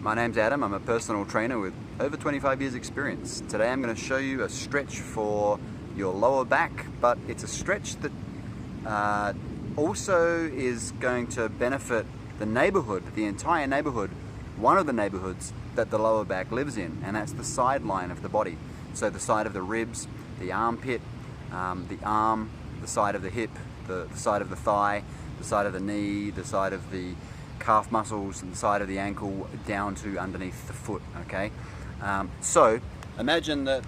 My name's Adam. I'm a personal trainer with over 25 years experience. Today I'm going to show you a stretch for your lower back, but it's a stretch that also is going to benefit the neighbourhood, the entire neighbourhood, one of the neighbourhoods that the lower back lives in, and that's the side line of the body. So the side of the ribs, the armpit, the arm, the side of the hip, the side of the thigh, the side of the knee, the side of the calf muscles, and the side of the ankle down to underneath the foot, okay? So imagine that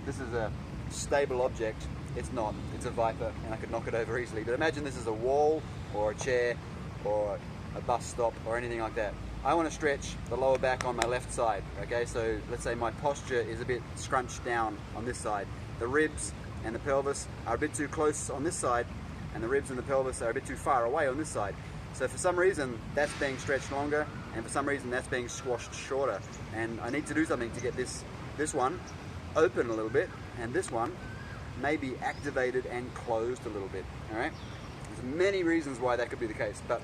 this is a stable object. It's not, it's a viper and I could knock it over easily, but imagine this is a wall or a chair or a bus stop or anything like that. I want to stretch the lower back on my left side, okay? So let's say my posture is a bit scrunched down on this side. The ribs and the pelvis are a bit too close on this side, and the ribs and the pelvis are a bit too far away on this side. So for some reason that's being stretched longer, and for some reason that's being squashed shorter, and I need to do something to get this one open a little bit, and this one maybe activated and closed a little bit. All right, there's many reasons why that could be the case, but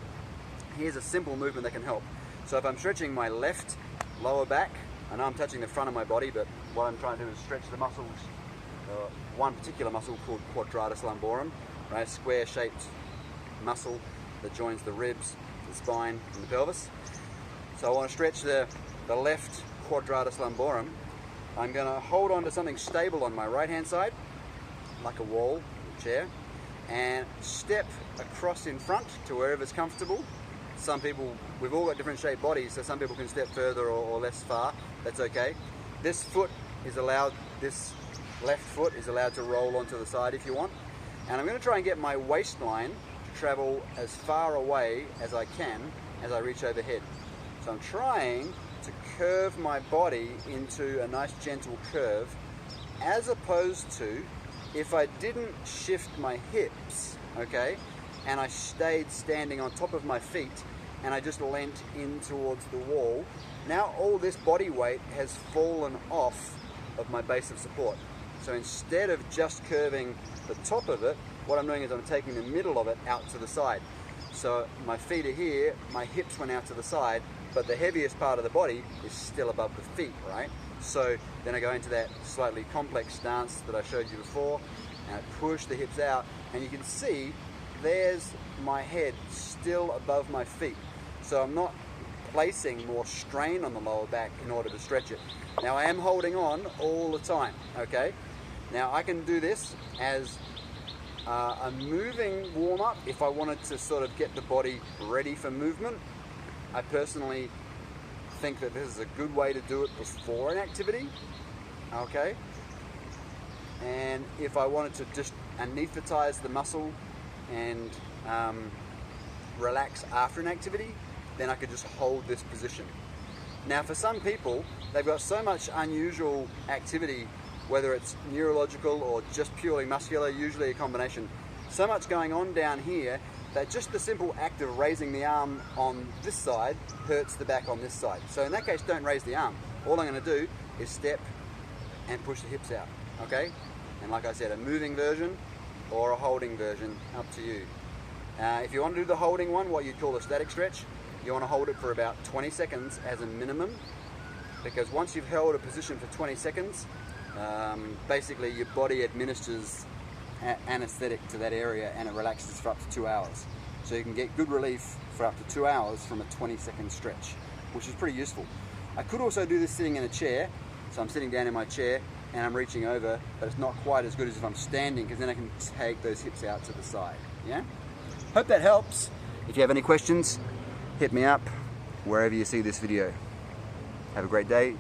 here's a simple movement that can help. So if I'm stretching my left lower back, I know I'm touching the front of my body, but what I'm trying to do is stretch the muscles, one particular muscle called quadratus lumborum, right, square shaped muscle that joins the ribs, the spine, and the pelvis. So I want to stretch the left quadratus lumborum. I'm going to hold on to something stable on my right hand side, like a wall, a chair, and step across in front to wherever's comfortable. Some people, we've all got different shaped bodies, so some people can step further or less far. That's okay. This foot is allowed, this left foot is allowed to roll onto the side if you want. And I'm going to try and get my waistline to travel as far away as I can as I reach overhead. So I'm trying to curve my body into a nice gentle curve, as opposed to if I didn't shift my hips, okay, and I stayed standing on top of my feet and I just leant in towards the wall. Now all this body weight has fallen off of my base of support. So instead of just curving the top of it, what I'm doing is I'm taking the middle of it out to the side. So my feet are here, my hips went out to the side, but the heaviest part of the body is still above the feet, right? So then I go into that slightly complex stance that I showed you before, and I push the hips out, and you can see there's my head still above my feet. So I'm not placing more strain on the lower back in order to stretch it. Now I am holding on all the time, okay? Now I can do this as a moving warm-up if I wanted to sort of get the body ready for movement. I personally think that this is a good way to do it before an activity, okay? And if I wanted to just anesthetize the muscle and relax after an activity, then I could just hold this position. Now for some people, they've got so much unusual activity, whether it's neurological or just purely muscular, usually a combination, so much going on down here that just the simple act of raising the arm on this side hurts the back on this side. So in that case, don't raise the arm. All I'm going to do is step and push the hips out, okay? And like I said, a moving version or a holding version, up to you. If you want to do the holding one, what you'd call a static stretch, you want to hold it for about 20 seconds as a minimum, because once you've held a position for 20 seconds, basically your body administers anesthetic to that area and it relaxes for up to 2 hours. So you can get good relief for up to 2 hours from a 20-second stretch, which is pretty useful. I could also do this sitting in a chair, so I'm sitting down in my chair and I'm reaching over, but it's not quite as good as if I'm standing, because then I can take those hips out to the side, yeah? Hope that helps. If you have any questions, hit me up wherever you see this video. Have a great day.